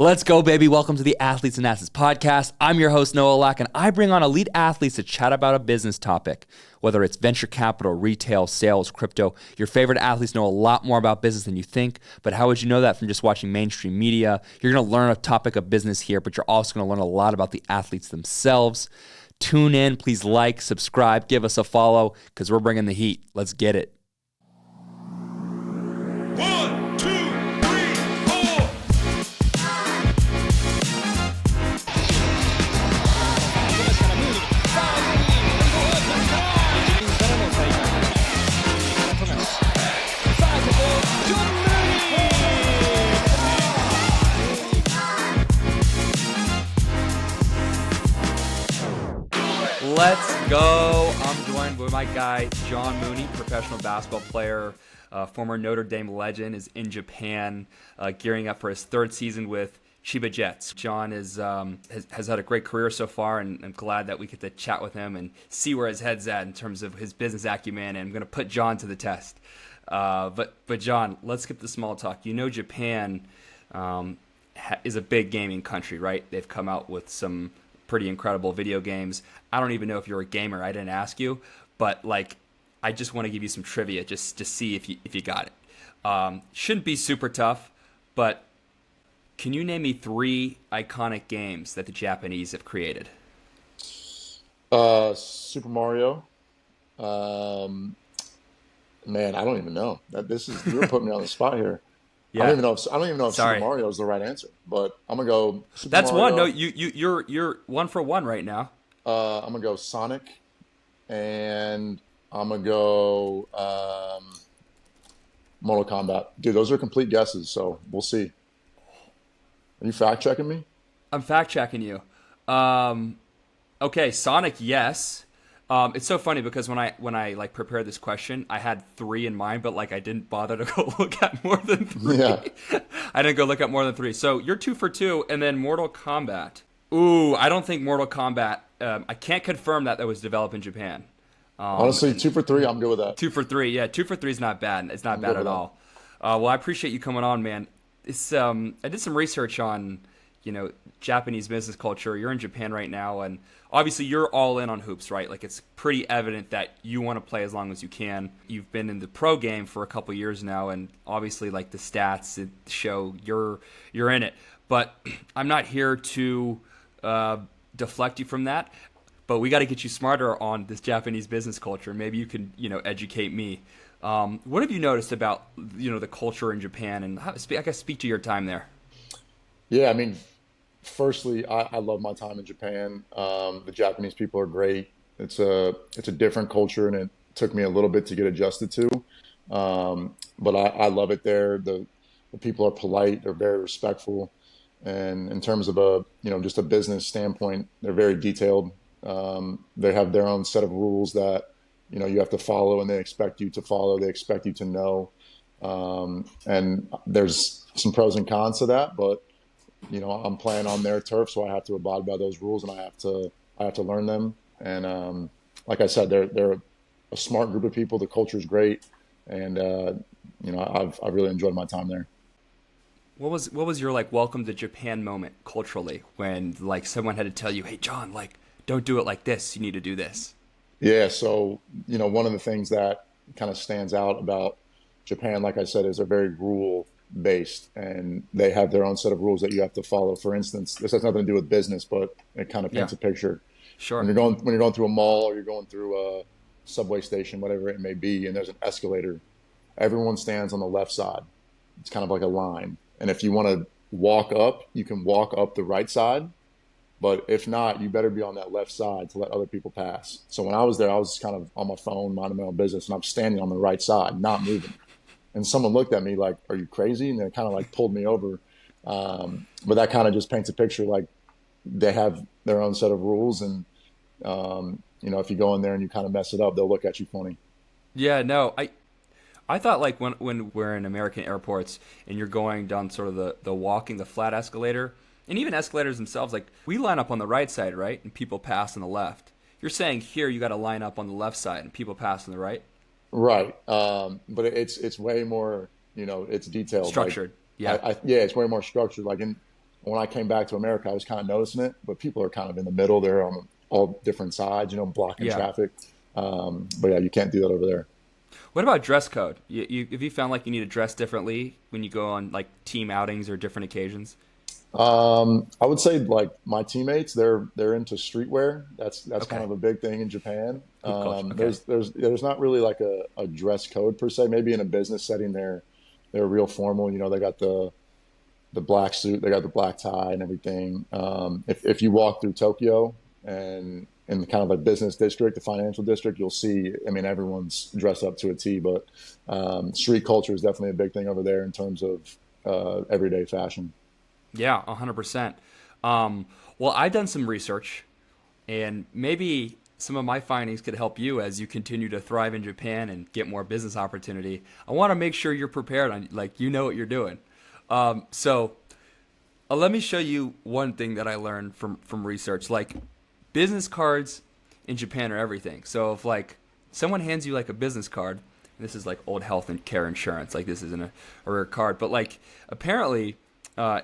Let's go, baby. Welcome to the Athletes and Assets podcast. I'm your host, Noah Lack, and I bring on elite athletes to chat about a business topic. Whether it's venture capital, retail, sales, crypto, your favorite athletes know a lot more about business than you think. But how would you know that from just watching mainstream media? You're going to learn a topic of business here, but you're also going to learn a lot about the athletes themselves. Tune in. Please like, subscribe, give us a follow, because we're bringing the heat. Let's get it. 1, 2, 3, 4. Let's go. I'm joined with my guy, John Mooney, professional basketball player, former Notre Dame legend, is in Japan, gearing up for his third season with Chiba Jets. John has had a great career so far, and I'm glad that we get to chat with him and see where his head's at in terms of his business acumen, and I'm going to put John to the test. But John, let's skip the small talk. You know Japan is a big gaming country, right? They've come out with some pretty incredible video games. I don't even know if you're a gamer. I didn't ask you, but I just want to give you some trivia just to see if you got it. Shouldn't be super tough, but can you name me 3 iconic games that the Japanese have created? Super Mario. Man, I don't even know. You're putting me on the spot here. Yeah. I don't even know if Sorry. Super Mario is the right answer, but I'm gonna go Super That's Mario. one. No, you're 1 for 1 right now. I'm gonna go Sonic, and I'm gonna go Mortal Kombat. Dude, those are complete guesses, so we'll see. Are you fact checking me? I'm fact checking you. Okay, Sonic, yes. It's so funny because when I prepared this question, I had 3 in mind, but I didn't bother to go look at more than 3. Yeah. I didn't go look at more than 3. So you're 2 for 2, and then Mortal Kombat. Ooh, I don't think Mortal Kombat. I can't confirm that was developed in Japan. Honestly, 2 for 3, I'm good with that. 2 for 3, yeah. 2 for 3 is not bad. It's not bad at all. Well, I appreciate you coming on, man. It's I did some research on Japanese business culture. You're in Japan right now, and obviously you're all in on hoops, right? It's pretty evident that you want to play as long as you can. You've been in the pro game for a couple years now, and obviously the stats show you're in it. But I'm not here to deflect you from that. But we got to get you smarter on this Japanese business culture. Maybe you can educate me. What have you noticed about the culture in Japan, and I guess speak to your time there? Yeah, I mean, firstly, I love my time in Japan. The Japanese people are great. It's a different culture, and it took me a little bit to get adjusted to. But I love it there. The people are polite. They're very respectful. And in terms of just a business standpoint, they're very detailed. They have their own set of rules that, you have to follow, and they expect you to follow. They expect you to know. And there's some pros and cons to that, but I'm playing on their turf, so I have to abide by those rules, and I have to learn them. And like I said, they're a smart group of people. The culture is great, and I've really enjoyed my time there. What was your welcome to Japan moment culturally when someone had to tell you, hey John, don't do it like this. You need to do this. Yeah, so one of the things that kind of stands out about Japan, like I said, is they're very rule based, and they have their own set of rules that you have to follow. For instance, this has nothing to do with business, but it kind of paints a picture. Sure. When you're going through a mall, or you're going through a subway station, whatever it may be, and there's an escalator, everyone stands on the left side. It's kind of like a line. And if you want to walk up, you can walk up the right side. But if not, you better be on that left side to let other people pass. So when I was there, I was kind of on my phone, minding my own business, and I'm standing on the right side, not moving. And someone looked at me like, are you crazy? And they kind of pulled me over. But that kind of just paints a picture, they have their own set of rules. And, if you go in there and you kind of mess it up, they'll look at you funny. Yeah, no, I thought when we're in American airports and you're going down sort of the flat escalator, and even escalators themselves, we line up on the right side, right? And people pass on the left. You're saying here you got to line up on the left side and people pass on the right? Right. But it's way more, it's detailed. Structured. Yeah. Yeah, it's way more structured. when I came back to America, I was kind of noticing it, but people are kind of in the middle. They're on all different sides, blocking Yeah. traffic. But yeah, you can't do that over there. What about dress code? Have you found like you need to dress differently when you go on like team outings or different occasions? I would say like my teammates, they're into streetwear. That's kind Okay. of a big thing in Japan. Hoop culture. Okay. There's not really like a dress code per se. Maybe in a business setting, they're real formal. They got the black suit, they got the black tie and everything. If you walk through Tokyo and in the kind of a business district, the financial district, you'll see. I mean, everyone's dressed up to a T. But street culture is definitely a big thing over there in terms of everyday fashion. Yeah, 100%. Well, I've done some research, and maybe some of my findings could help you as you continue to thrive in Japan and get more business opportunity. I want to make sure you're prepared on, like, you know what you're doing. So let me show you one thing that I learned from research. Like, business cards in Japan are everything. So if like someone hands you like a business card, and this is like old health and care insurance, like this isn't a rare card, but like apparently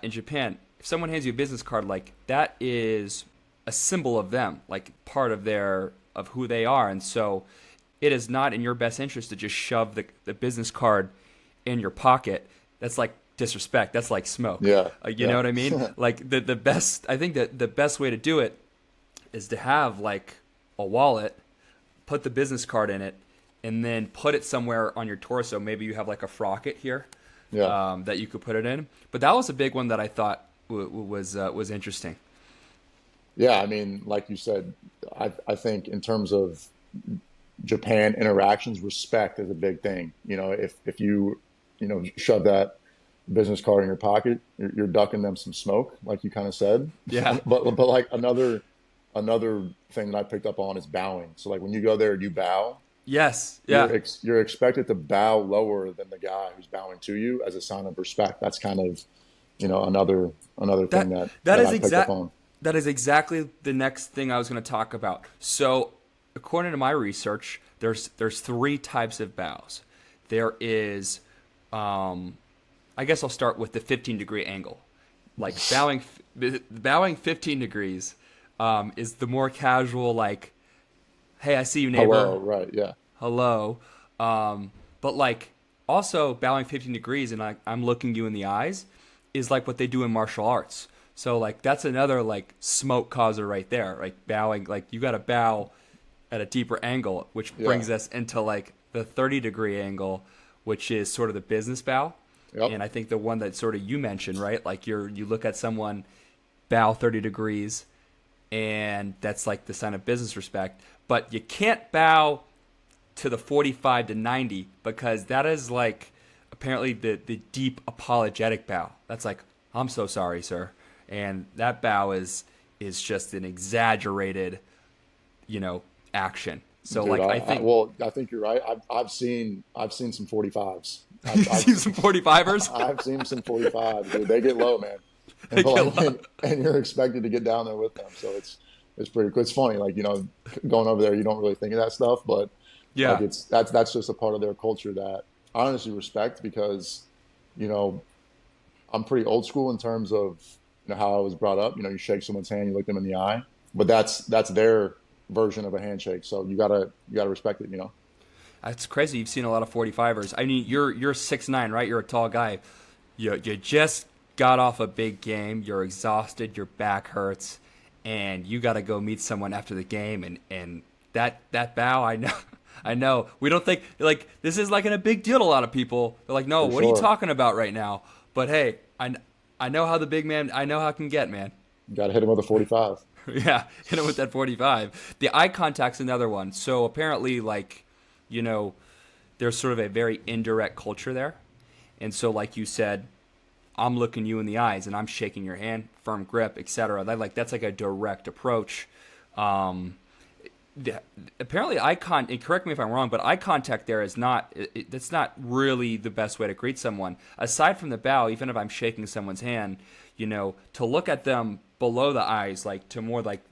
in Japan, if someone hands you a business card, like that is a symbol of them, like part of of who they are, and so it is not in your best interest to just shove the business card in your pocket. That's like disrespect. That's like smoke. Yeah, You know yeah, what I mean? Like the best. I think that the best way to do it is to have like a wallet, put the business card in it, and then put it somewhere on your torso. Maybe you have like a frocket here yeah. that you could put it in. But that was a big one that I thought was interesting. Yeah, I mean, like you said, I think in terms of Japan interactions, respect is a big thing. If you shove that business card in your pocket, you're ducking them some smoke, like you kind of said. Yeah. But like another thing that I picked up on is bowing. So like when you go there and you bow, Yes. Yeah. you're expected to bow lower than the guy who's bowing to you as a sign of respect. That's kind of another thing That that that that is I picked up exact. on. That is exactly the next thing I was going to talk about. So, according to my research, there's three types of bows. There is, I guess I'll start with the 15-degree angle. Like bowing 15 degrees is the more casual, like, hey, I see you, neighbor. Hello, right? Yeah, Hello. But like also bowing 15 degrees and I'm looking you in the eyes is like what they do in martial arts. So like that's another like smoke causer right there. Like bowing, like you got to bow at a deeper angle, which yeah. brings us into like the 30-degree angle, which is sort of the business bow. Yep. And I think the one that sort of you mentioned, right? Like you look at someone, bow 30 degrees, and that's like the sign of business respect. But you can't bow to the 45 to 90 because that is like apparently the deep apologetic bow. That's like, I'm so sorry, sir. And that bow is just an exaggerated, action. So Dude, like I I think well, I think you're right. I've seen some 45s. you I've, see I've some 45ers. I've seen some 45s, dude. They get low, man, They and, get like, low. and you're expected to get down there with them. So it's pretty cool. It's funny, like going over there, you don't really think of that stuff, but like Yeah. that's just a part of their culture that I honestly respect because you know I'm pretty old school in terms of how I was brought up. You shake someone's hand, you look them in the eye, but that's their version of a handshake. So you gotta respect it. That's crazy. You've seen a lot of 45ers. I mean, you're 6'9", right? You're a tall guy. You just got off a big game. You're exhausted. Your back hurts, and you got to go meet someone after the game. And that bow, I know, I know. We don't think like this is like a big deal to a lot of people. They're like, no, For what are you sure, talking about right now? But hey, I know how the big man. I know how it can get, man. you gotta hit them with a 45. Yeah, hit him with that 45. The eye contact's another one. So apparently, like, there's sort of a very indirect culture there. And so, like you said, I'm looking you in the eyes and I'm shaking your hand, firm grip, etc. That's like a direct approach. Um, Apparently, and correct me if I'm wrong, but eye contact there is not. That's not really the best way to greet someone. Aside from the bow, even if I'm shaking someone's hand, to look at them below the eyes, like to more like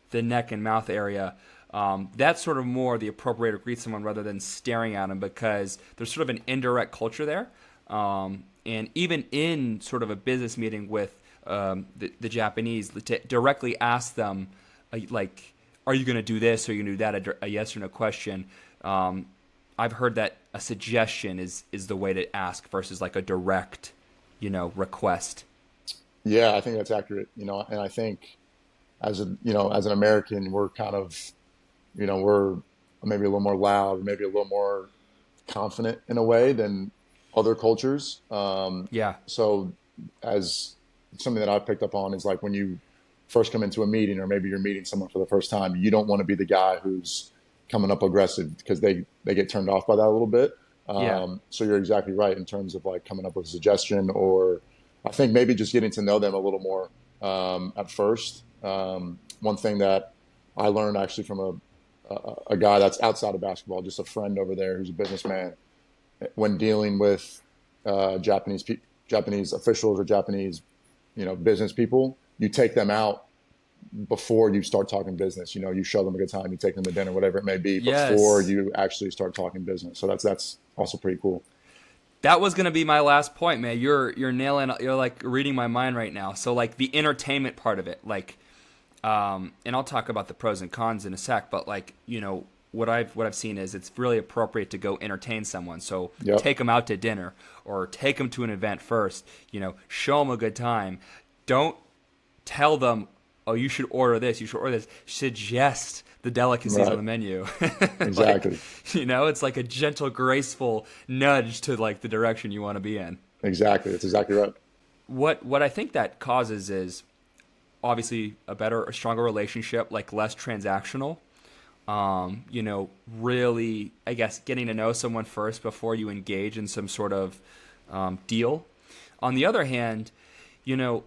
the neck and mouth area. That's sort of more the appropriate way to greet someone rather than staring at them because there's sort of an indirect culture there. And even in sort of a business meeting with the Japanese, to directly ask them, like, are you going to do this or are you going to do that? A yes or no question. I've heard that a suggestion is the way to ask versus like a direct, request. Yeah, I think that's accurate. And I think as an American, we're kind of, we're maybe a little more loud, maybe a little more confident in a way than other cultures. Yeah. So as something that I've picked up on is like when you first come into a meeting, or maybe you're meeting someone for the first time, you don't want to be the guy who's coming up aggressive because they get turned off by that a little bit. Yeah. So you're exactly right in terms of like coming up with a suggestion, or I think maybe just getting to know them a little more at first. One thing that I learned actually from a guy that's outside of basketball, just a friend over there who's a businessman, when dealing with Japanese officials or Japanese, business people, you take them out before you start talking business. You show them a good time, you take them to dinner, whatever it may be, before Yes. you actually start talking business. So that's also pretty cool. That was gonna be my last point, man. You're nailing. You're like reading my mind right now. So like the entertainment part of it, like, and I'll talk about the pros and cons in a sec. But like, what I've seen is it's really appropriate to go entertain someone. So Yep. take them out to dinner or take them to an event first. Show them a good time. Don't tell them, oh, you should order this. You should order this. Suggest the delicacies on Right. the menu. Like, Exactly. it's like a gentle, graceful nudge to like the direction you want to be in. Exactly. That's exactly right. What I think that causes is obviously a stronger relationship, like less transactional. Really, I guess, getting to know someone first before you engage in some sort of deal. On the other hand,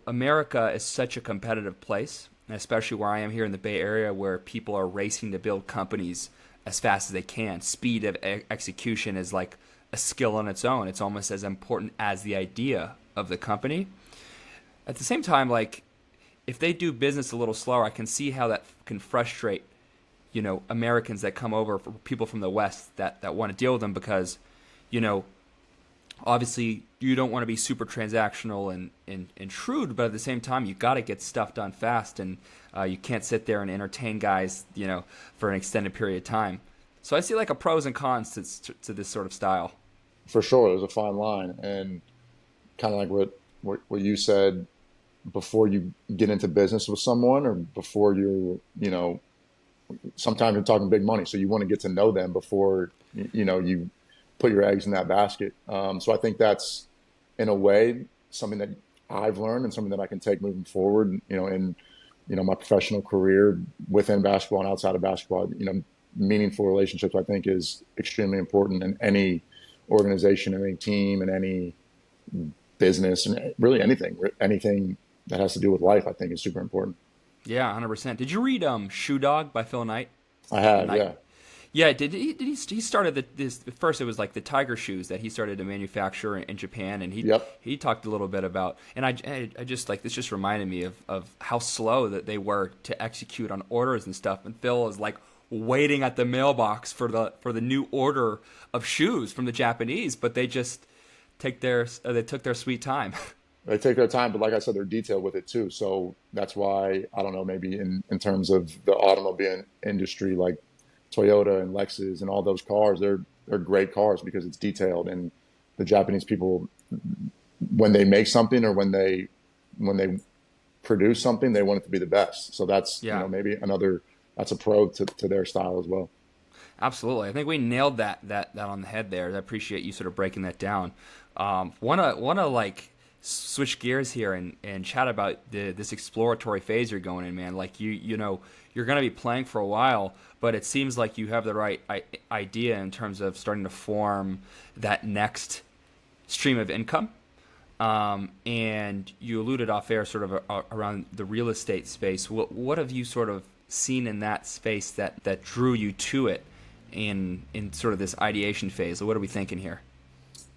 America is such a competitive place, especially where I am here in the Bay Area, where people are racing to build companies as fast as they can. Speed of execution is like a skill on its own. It's almost as important as the idea of the company. At the same time, like, if they do business a little slower, I can see how that can frustrate, Americans that come over, for people from the West that want to deal with them because, obviously you don't want to be super transactional and shrewd, but at the same time, you got to get stuff done fast, and you can't sit there and entertain guys, for an extended period of time. So I see like a pros and cons to this sort of style. For sure. There's a fine line. And kind of like what you said, before you get into business with someone, or before sometimes you're talking big money. So you want to get to know them before, you put your eggs in that basket. So I think that's, in a way, something that I've learned and something that I can take moving forward, in, my professional career within basketball and outside of basketball. Meaningful relationships, I think, is extremely important in any organization, any team, and any business, and really anything that has to do with life, I think, is super important. Yeah, 100%. Did you read Shoe Dog by Phil Knight? I have, Knight. yeah. Yeah, he started this first. It was like the tiger shoes that he started to manufacture in Japan, and Yep. he talked a little bit about, and I just like, this just reminded me of how slow that they were to execute on orders and stuff. And Phil is like waiting at the mailbox for the new order of shoes from the Japanese, but they just they took their sweet time. They take their time, but like I said, they're detailed with it too. So that's why, I don't know, maybe in terms of the automobile industry, like Toyota and Lexus and all those cars, they're great cars because it's detailed. And the Japanese people, when they make something, or when they produce something, they want it to be the best. So that's, Yeah. maybe that's a pro to their style as well. Absolutely. I think we nailed that on the head there. I appreciate you sort of breaking that down. Wanna like switch gears here and chat about this exploratory phase you're going in, man. Like you're going to be playing for a while, but it seems like you have the right idea in terms of starting to form that next stream of income. And you alluded off air sort of around the real estate space. What have you sort of seen in that space that drew you to it in sort of this ideation phase? What are we thinking here?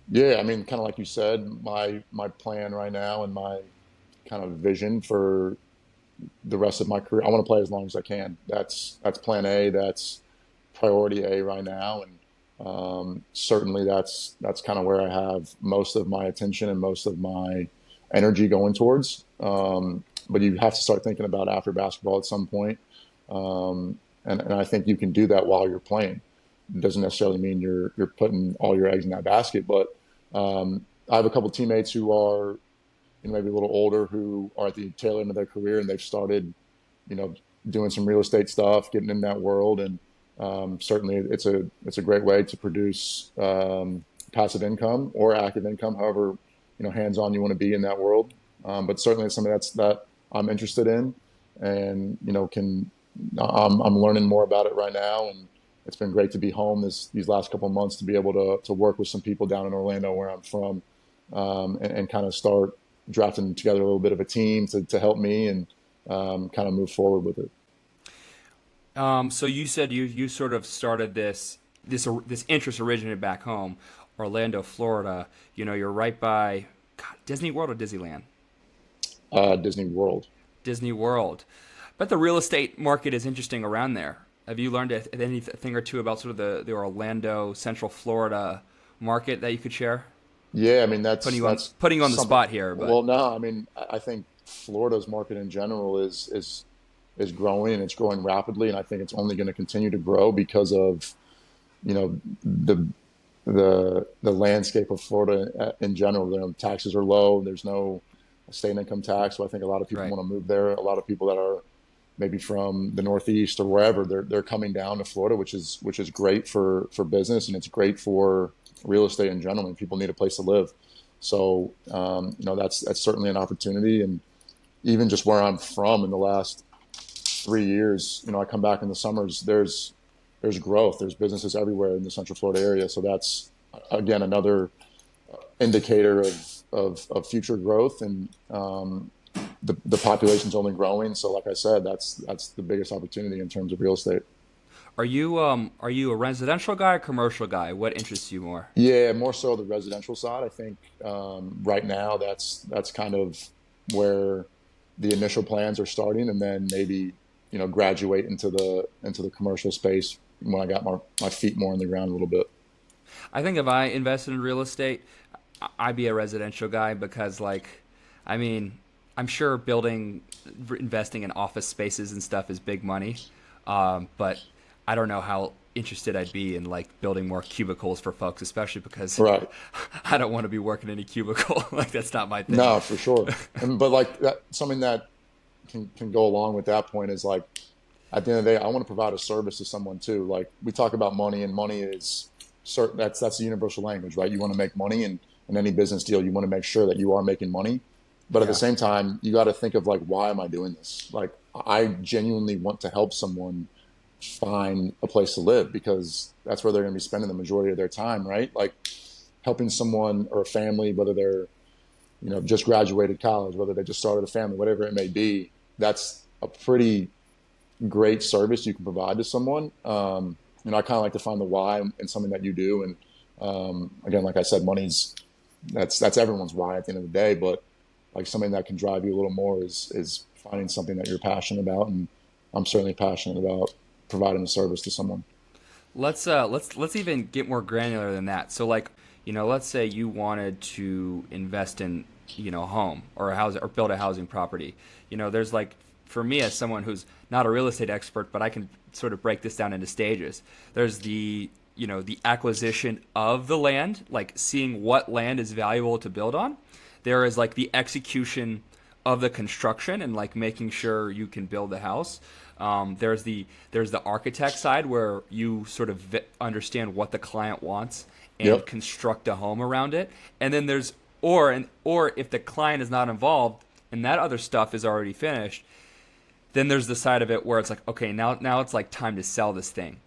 Yeah, I mean, kind of like you said, my plan right now and my kind of vision for the rest of my career, I want to play as long as I can. That's plan A. That's priority A right now, and certainly that's kind of where I have most of my attention and most of my energy going towards. but you have to start thinking about after basketball at some point. And I think you can do that while you're playing. It doesn't necessarily mean you're putting all your eggs in that basket, but I have a couple teammates who are maybe a little older who are at the tail end of their career and they've started, you know, doing some real estate stuff, getting in that world, and certainly it's a great way to produce passive income or active income, however hands-on you want to be in that world. But certainly it's something that I'm interested in, and I'm learning more about it right now, and it's been great to be home these last couple of months to be able to work with some people down in Orlando where I'm from, and kind of start drafting together a little bit of a team to help me and kind of move forward with it. So you said you sort of started this interest originated back home, Orlando, Florida. You're right by Disney World or Disneyland? Disney World. Disney World. But the real estate market is interesting around there. Have you learned anything or two about sort of the Orlando, Central Florida market that you could share? Yeah, I mean Putting you on the spot here, but well, no, I mean I think Florida's market in general is growing, and it's growing rapidly, and I think it's only going to continue to grow because of the landscape of Florida in general. Taxes are low. There's no state income tax, so I think a lot of people right. want to move there. A lot of people that are maybe from the Northeast or wherever, they're coming down to Florida, which is great for business, and it's great for real estate in general, and people need a place to live. So that's certainly an opportunity. And even just where I'm from, in the last 3 years, I come back in the summers, there's growth, there's businesses everywhere in the Central Florida area. So that's again another indicator of future growth, and the population's only growing. So like I said, that's the biggest opportunity in terms of real estate. Are you a residential guy or commercial guy? What interests you more? Yeah, more so the residential side. I think right now that's kind of where the initial plans are starting, and then maybe graduate into the commercial space when I got my feet more on the ground a little bit. I think if I invested in real estate, I'd be a residential guy because, I'm sure investing in office spaces and stuff is big money, but I don't know how interested I'd be in building more cubicles for folks, especially because right. I don't want to be working in a cubicle. That's not my thing. No, for sure. But something that can go along with that point is at the end of the day, I want to provide a service to someone too. We talk about money, and money is certain. That's the universal language, right? You want to make money, and in any business deal, you want to make sure that you are making money. But at the same time, you got to think of why am I doing this? I genuinely want to help someone find a place to live, because that's where they're going to be spending the majority of their time, right? Helping someone or a family, whether they're just graduated college, whether they just started a family, whatever it may be, that's a pretty great service you can provide to someone. I kind of like to find the why in something that you do, and again, like I said, that's everyone's why at the end of the day, but something that can drive you a little more is finding something that you're passionate about, and I'm certainly passionate about providing a service to someone. Let's even get more granular than that. So let's say you wanted to invest in a home or a house or build a housing property. There's for me, as someone who's not a real estate expert, but I can sort of break this down into stages. There's the acquisition of the land, seeing what land is valuable to build on. There is the execution of the construction and making sure you can build the house. There's the architect side where you sort of understand what the client wants and construct a home around it. And then there's or if the client is not involved and that other stuff is already finished, then there's the side of it where it's okay, now it's time to sell this thing.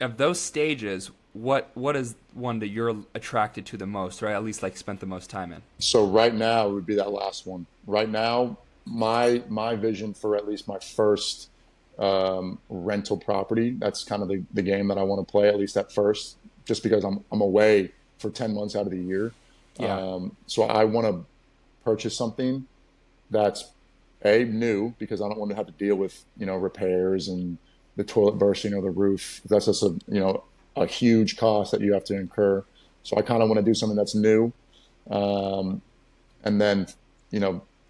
Of those stages, what is one that you're attracted to the most, or at least spent the most time in? So right now it would be that last one. Right now, my vision for at least my first rental property, that's kind of the game that I want to play, at least at first, just because I'm away for 10 months out of the year. Yeah. So I want to purchase something that's new, because I don't want to have to deal with repairs and the toilet bursting or the roof. That's just a huge cost that you have to incur. So I kind of want to do something that's new, and then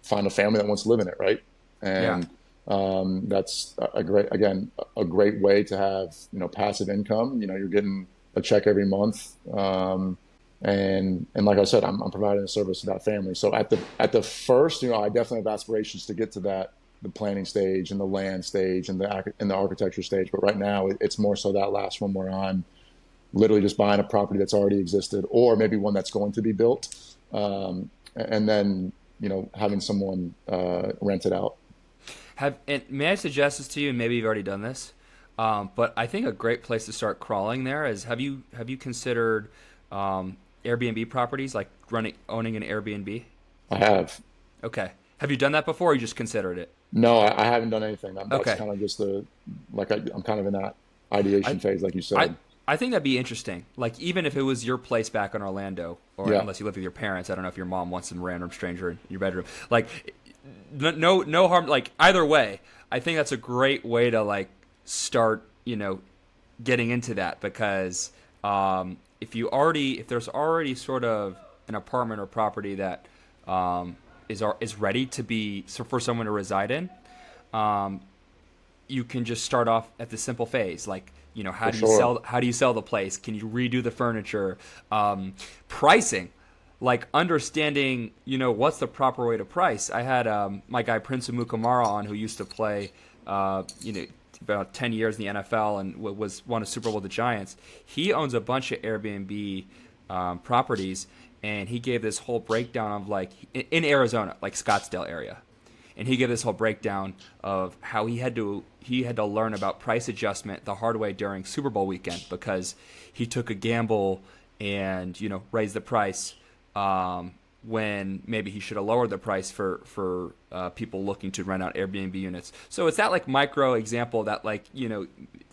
find a family that wants to live in it, right? Yeah. And that's a great way to have, passive income. You're getting a check every month. And like I said, I'm providing a service to that family. So at the first, I definitely have aspirations to get to the planning stage and the land stage and the architecture stage. But right now, it's more so that last one where I'm literally just buying a property that's already existed, or maybe one that's going to be built, and then having someone rent it out. And may I suggest this to you? And maybe you've already done this, but I think a great place to start crawling there is have you considered Airbnb properties, like owning an Airbnb? I have. Okay. Have you done that before, or you just considered it? No, I haven't done anything. That's Okay. kind of just I'm kind of in that ideation phase, like you I, said. I think that'd be interesting. Like, even if it was your place back in Orlando, or Yeah, unless you live with your parents, I don't know if your mom wants some random stranger in your bedroom. Like, no harm. Like, either way, I think that's a great way to like start, getting into that, because if there's already sort of an apartment or property that is ready to be for someone to reside in, you can just start off at the simple phase, like, how for do you sure. sell the place? Can you redo the furniture? Pricing, like understanding, what's the proper way to price. I had my guy Prince Amukamara on, who used to play, about 10 years in the NFL and won a Super Bowl with the Giants. He owns a bunch of Airbnb properties, and he gave this whole breakdown of, like, in Arizona, like Scottsdale area. And he gave this whole breakdown of how he had to learn about price adjustment the hard way during Super Bowl weekend, because he took a gamble and raised the price when maybe he should have lowered the price for people looking to rent out Airbnb units. So it's that like micro example that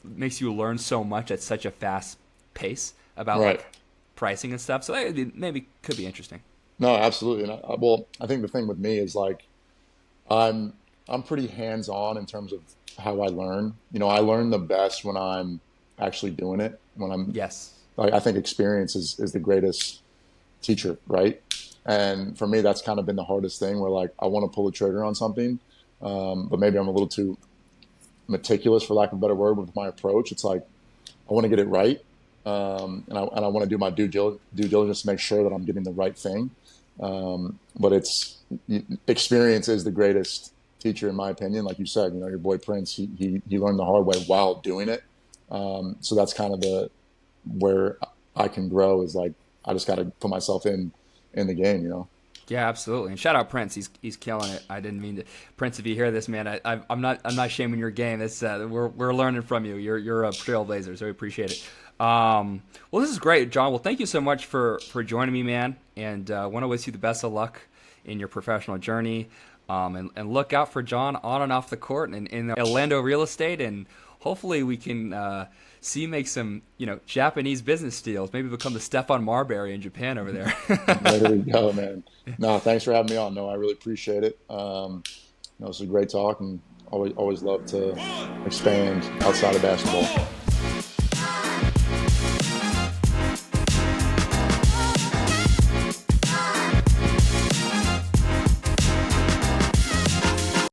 makes you learn so much at such a fast pace about Right. like pricing and stuff. So that maybe could be interesting. No, absolutely. And I think the thing with me is like I'm pretty hands-on in terms of how I learn. I learn the best when I'm actually doing it. When I'm Yes. like, I think experience is the greatest teacher, right? And for me, that's kind of been the hardest thing, where like I want to pull the trigger on something, but maybe I'm a little too meticulous, for lack of a better word, with my approach. It's like I want to get it right, and I want to do my due diligence to make sure that I'm getting the right thing. But experience is the greatest teacher, in my opinion. Like you said, your boy Prince, he learned the hard way while doing it. So that's kind of where I can grow, is like I just got to put myself in the game. Yeah, absolutely. And shout out Prince. He's killing it. I didn't mean to, Prince. If you hear this, man, I'm not shaming your game. It's we're learning from you. You're a trailblazer, so we appreciate it. Well, this is great, John. Well, thank you so much for joining me, man. And want to wish you the best of luck in your professional journey. And look out for John on and off the court and in Orlando real estate. And hopefully we can see you make some Japanese business deals. Maybe become the Stefan Marbury in Japan over there. There we go, man. No, thanks for having me on. No, I really appreciate it. It's a great talk, and always love to expand outside of basketball.